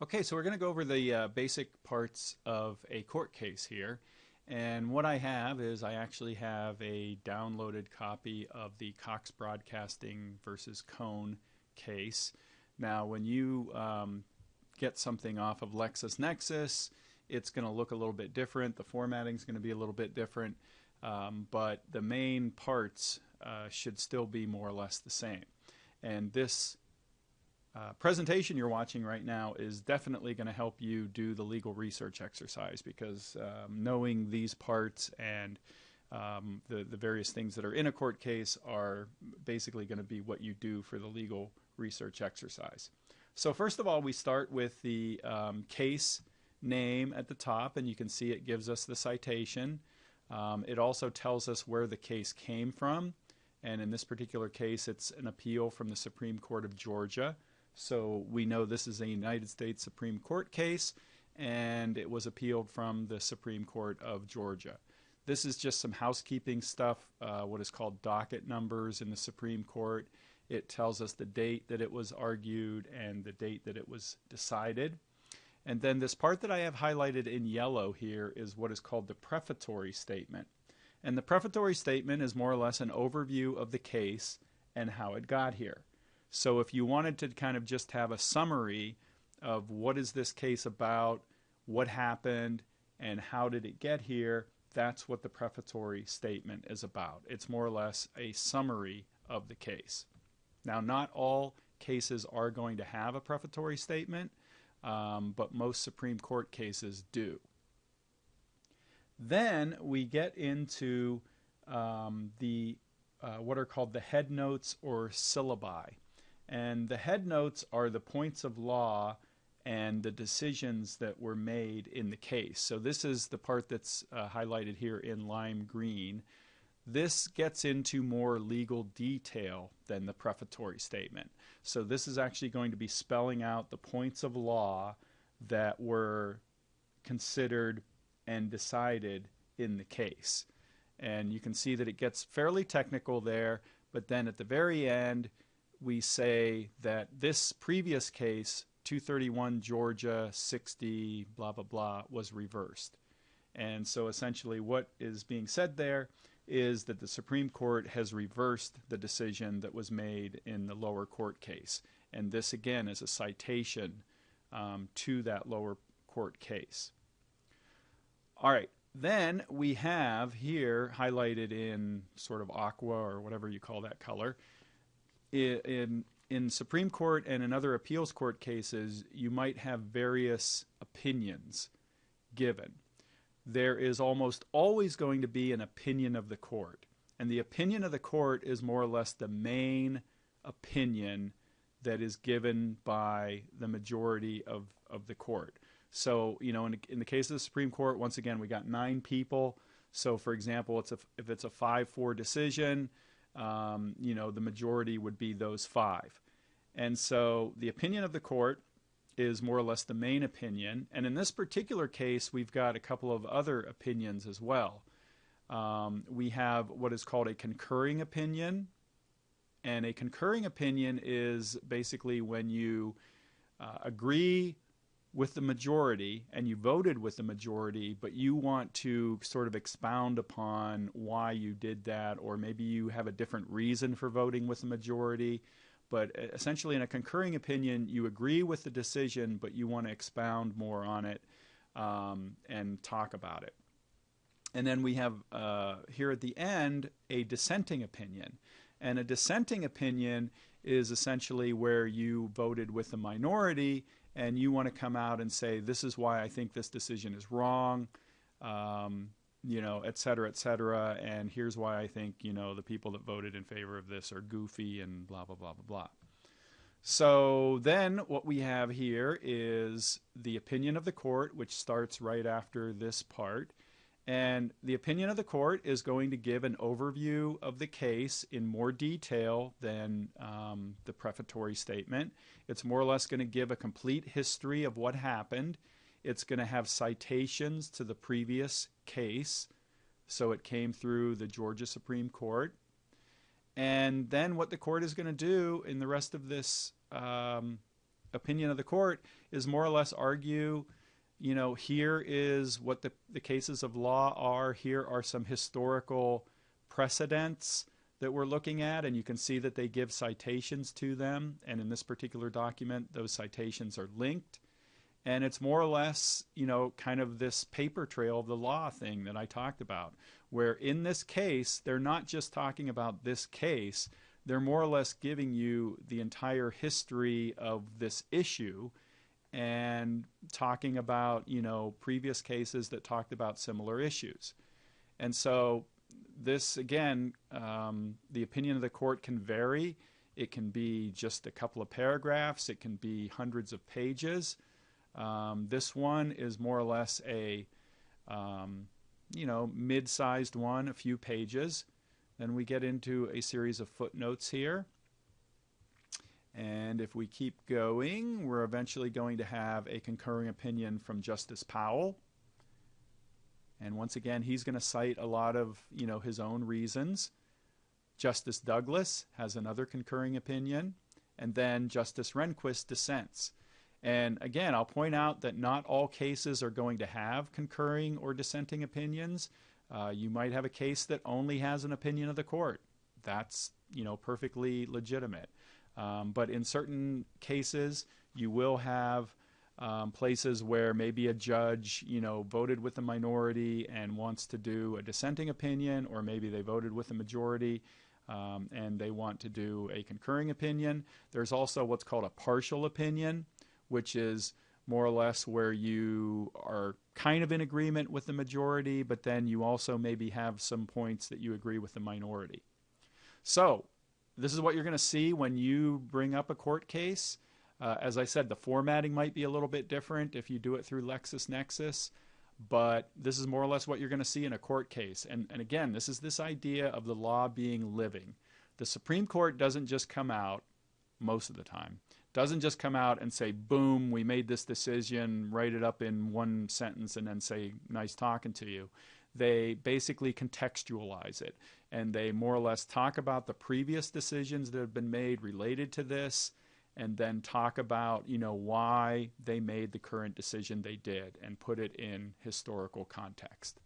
Okay, so we're going to go over the basic parts of a court case here. And what I have is I actually have a downloaded copy of the Cox Broadcasting versus Cone case. Now, when you get something off of LexisNexis, it's going to look a little bit different. The formatting is going to be a little bit different, but the main parts should still be more or less the same. And this presentation you're watching right now is definitely going to help you do the legal research exercise because knowing these parts and the various things that are in a court case are basically going to be what you do for the legal research exercise. So first of all, we start with the case name at the top, and you can see it gives us the citation. It also tells us where the case came from, and in this particular case, it's an appeal from the Supreme Court of Georgia. So we know this is a United States Supreme Court case, and it was appealed from the Supreme Court of Georgia. This is just some housekeeping stuff, what is called docket numbers in the Supreme Court. It tells us the date that it was argued and the date that it was decided. And then this part that I have highlighted in yellow here is what is called the prefatory statement. And the prefatory statement is more or less an overview of the case and how it got here. So if you wanted to kind of just have a summary of what is this case about, what happened, and how did it get here, that's what the prefatory statement is about. It's more or less a summary of the case. Now, not all cases are going to have a prefatory statement, but most Supreme Court cases do. Then we get into what are called the head notes or syllabi. And the head notes are the points of law and the decisions that were made in the case. So this is the part that's highlighted here in lime green. This gets into more legal detail than the prefatory statement. So this is actually going to be spelling out the points of law that were considered and decided in the case. And you can see that it gets fairly technical there, but then at the very end, we say that this previous case, 231 Georgia 60 blah blah blah, was reversed. And so essentially what is being said there is that the Supreme Court has reversed the decision that was made in the lower court case. And this again is a citation to that lower court case. All right, then we have here highlighted in sort of aqua or whatever you call that color, in Supreme Court and in other appeals court cases, you might have various opinions given. There is almost always going to be an opinion of the court. And the opinion of the court is more or less the main opinion that is given by the majority of the court. So, you know, in the case of the Supreme Court, once again, we got 9 people. So, for example, if it's a 5-4 decision, you know, the majority would be those 5. And so the opinion of the court is more or less the main opinion. And in this particular case, we've got a couple of other opinions as well. We have what is called a concurring opinion. And a concurring opinion is basically when you agree with the majority and you voted with the majority, but you want to sort of expound upon why you did that, or maybe you have a different reason for voting with the majority. But essentially in a concurring opinion, you agree with the decision, but you want to expound more on it and talk about it. And then we have here at the end a dissenting opinion. And a dissenting opinion is essentially where you voted with the minority and you want to come out and say, this is why I think this decision is wrong, you know, et cetera, and here's why I think, you know, the people that voted in favor of this are goofy and blah, blah, blah, blah, blah. So then what we have here is the opinion of the court, which starts right after this part. And the opinion of the court is going to give an overview of the case in more detail than the prefatory statement. It's more or less going to give a complete history of what happened. It's going to have citations to the previous case. So it came through the Georgia Supreme Court. And then what the court is going to do in the rest of this opinion of the court is more or less argue, here is what the cases of law are. Here are some historical precedents that we're looking at, and you can see that they give citations to them. And in this particular document, those citations are linked. And it's more or less, kind of this paper trail of the law thing that I talked about, where in this case, they're not just talking about this case, they're more or less giving you the entire history of this issue and talking about, previous cases that talked about similar issues. And so this, again, the opinion of the court can vary. It can be just a couple of paragraphs. It can be hundreds of pages. This one is more or less a, mid-sized one, a few pages. Then we get into a series of footnotes here. And if we keep going, we're eventually going to have a concurring opinion from Justice Powell. And once again, he's going to cite a lot of, his own reasons. Justice Douglas has another concurring opinion. And then Justice Rehnquist dissents. And again, I'll point out that not all cases are going to have concurring or dissenting opinions. You might have a case that only has an opinion of the court. That's, perfectly legitimate. But in certain cases, you will have places where maybe a judge, voted with the minority and wants to do a dissenting opinion, or maybe they voted with the majority and they want to do a concurring opinion. There's also what's called a partial opinion, which is more or less where you are kind of in agreement with the majority, but then you also maybe have some points that you agree with the minority. So this is what you're going to see when you bring up a court case. As I said, the formatting might be a little bit different if you do it through LexisNexis, but this is more or less what you're going to see in a court case. And again, this is this idea of the law being living. The Supreme Court doesn't just come out, most of the time, doesn't just come out and say, boom, we made this decision, write it up in one sentence, and then say, nice talking to you. They basically contextualize it, and they more or less talk about the previous decisions that have been made related to this, and then talk about, why they made the current decision they did, and put it in historical context.